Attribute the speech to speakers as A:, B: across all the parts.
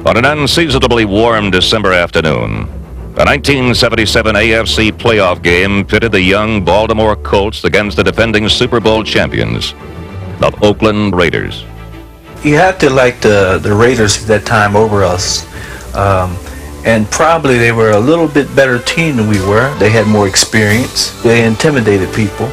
A: On an unseasonably warm December afternoon, the 1977 AFC playoff game pitted the young Baltimore Colts against the defending Super Bowl champions, the Oakland Raiders.
B: You have to like the Raiders at that time over us. And probably they were a little bit better team than we were. They had more experience. They intimidated people.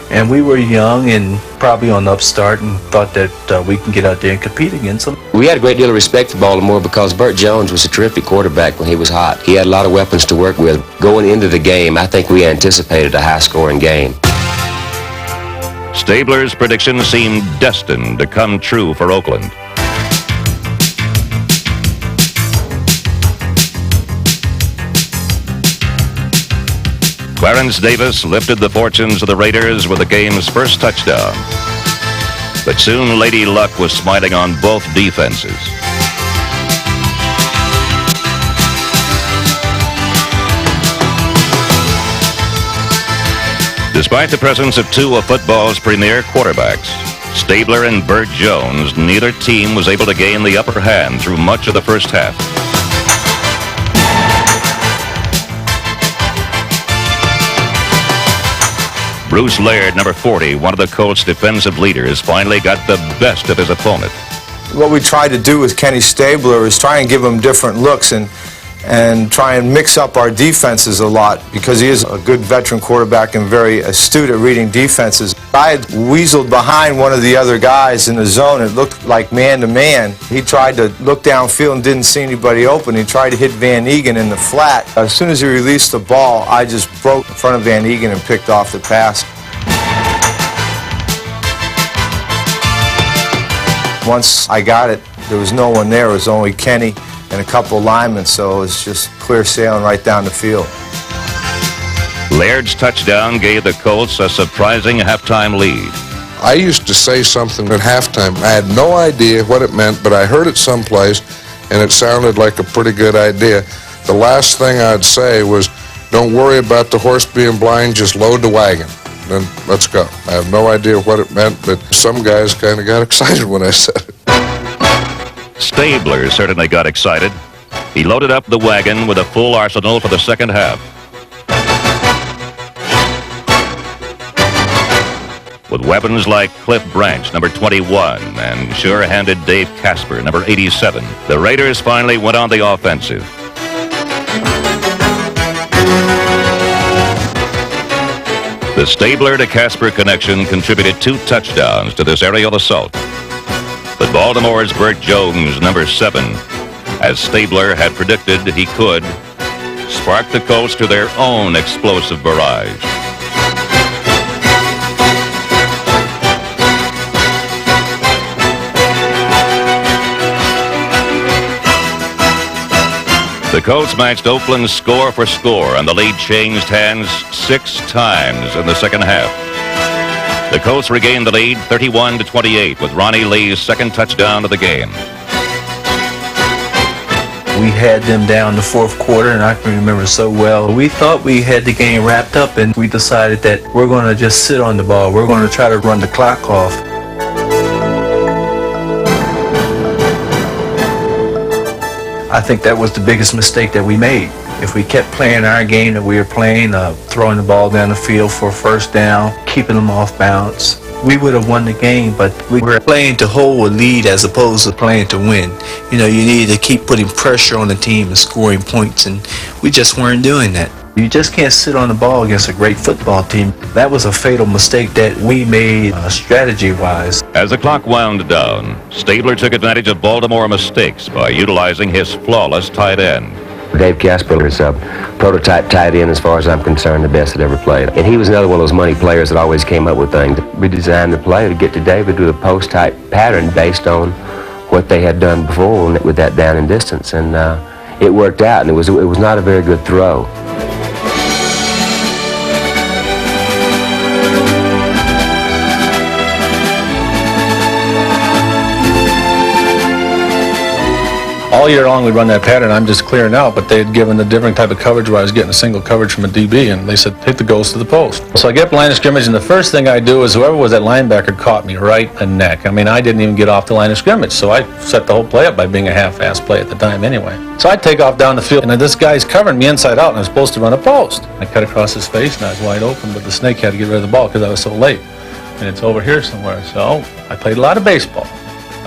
B: And we were young and probably on the upstart and thought that we can get out there and compete against them.
C: We had a great deal of respect for Baltimore because Burt Jones was a terrific quarterback when he was hot. He had a lot of weapons to work with. Going into the game, I think we anticipated a high-scoring game.
A: Stabler's prediction seemed destined to come true for Oakland. Clarence Davis lifted the fortunes of the Raiders with the game's first touchdown. But soon Lady Luck was smiling on both defenses. Despite the presence of two of football's premier quarterbacks, Stabler and Burt Jones, neither team was able to gain the upper hand through much of the first half. Bruce Laird, number 40, one of the Colts' defensive leaders, finally got the best of his opponent.
D: What we tried to do with Kenny Stabler is try and give him different looks and try and mix up our defenses a lot because he is a good veteran quarterback and very astute at reading defenses. I had weaseled behind one of the other guys in the zone. It looked like man-to-man. He tried to look downfield and didn't see anybody open. He tried to hit Van Egan in the flat. As soon as he released the ball, I just broke in front of Van Egan and picked off the pass. Once I got it, there was no one there. It was only Kenny and a couple linemen, so it was just clear sailing right down the field.
A: Laird's touchdown gave the Colts a surprising halftime lead.
E: I used to say something at halftime. I had no idea what it meant, but I heard it someplace, and it sounded like a pretty good idea. The last thing I'd say was, don't worry about the horse being blind, just load the wagon. Then let's go. I have no idea what it meant, but some guys kind of got excited when I said it.
A: Stabler certainly got excited. He loaded up the wagon with a full arsenal for the second half. With weapons like Cliff Branch, number 21, and sure-handed Dave Casper, number 87, the Raiders finally went on the offensive. The Stabler to Casper connection contributed 2 touchdowns to this aerial assault. But Baltimore's Burt Jones, number 7, as Stabler had predicted he could, sparked the Colts to their own explosive barrage. The Colts matched Oakland score for score, and the lead changed hands 6 times in the second half. The Colts regained the lead 31-28 with Ronnie Lee's second touchdown of the game.
B: We had them down the fourth quarter, and I can remember so well. We thought we had the game wrapped up, and we decided that we're going to just sit on the ball. We're going to try to run the clock off. I think that was the biggest mistake that we made. If we kept playing our game that we were playing, throwing the ball down the field for a first down, keeping them off bounds, we would have won the game, but we were playing to hold a lead as opposed to playing to win. You know, you needed to keep putting pressure on the team and scoring points, and we just weren't doing that. You just can't sit on the ball against a great football team. That was a fatal mistake that we made strategy-wise.
A: As the clock wound down, Stabler took advantage of Baltimore mistakes by utilizing his flawless tight end.
C: Dave Casper is a prototype tight end as far as I'm concerned, the best that ever played. And he was another one of those money players that always came up with things. We designed the play to get to David with a post-type pattern based on what they had done before with that down and distance. And it worked out, and it was not a very good throw.
B: All all year long we run that pattern. I'm just clearing out, but they had given a different type of coverage where I was getting a single coverage from a DB, and they said, hit the ghost to the post. So I get up line of scrimmage, and the first thing I do is whoever was that linebacker caught me right in the neck. I mean, I didn't even get off the line of scrimmage, so I set the whole play up by being a half-ass play at the time anyway. So I take off down the field, and this guy's covering me inside out, and I'm supposed to run a post. I cut across his face, and I was wide open, but the snake had to get rid of the ball because I was so late. And it's over here somewhere, so I played a lot of baseball.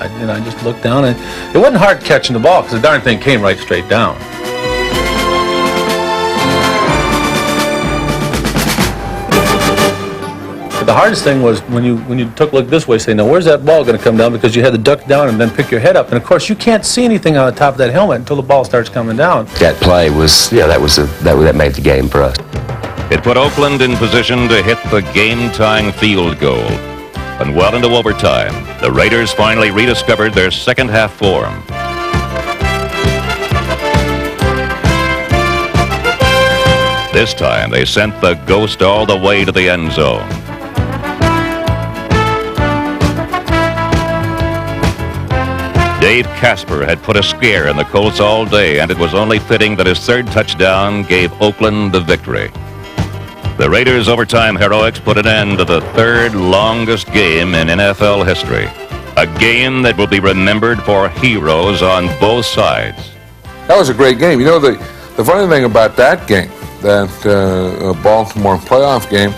B: I just looked down, and it wasn't hard catching the ball because the darn thing came right straight down. But the hardest thing was when you took a look this way, say, now where's that ball going to come down? Because you had to duck down and then pick your head up, and of course you can't see anything on the top of that helmet until the ball starts coming down.
C: That play was, that made the game for us.
A: It put Oakland in position to hit the game-tying field goal. And well into overtime, the Raiders finally rediscovered their second-half form. This time, they sent the ghost all the way to the end zone. Dave Casper had put a scare in the Colts all day, and it was only fitting that his third touchdown gave Oakland the victory. The Raiders' overtime heroics put an end to the third longest game in NFL history. A game that will be remembered for heroes on both sides.
E: That was a great game. You know, the funny thing about that game, that Baltimore playoff game,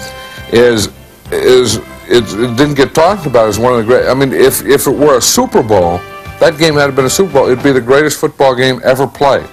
E: is it didn't get talked about as one of the great. I mean, if it were a Super Bowl, that game had been a Super Bowl, it'd be the greatest football game ever played.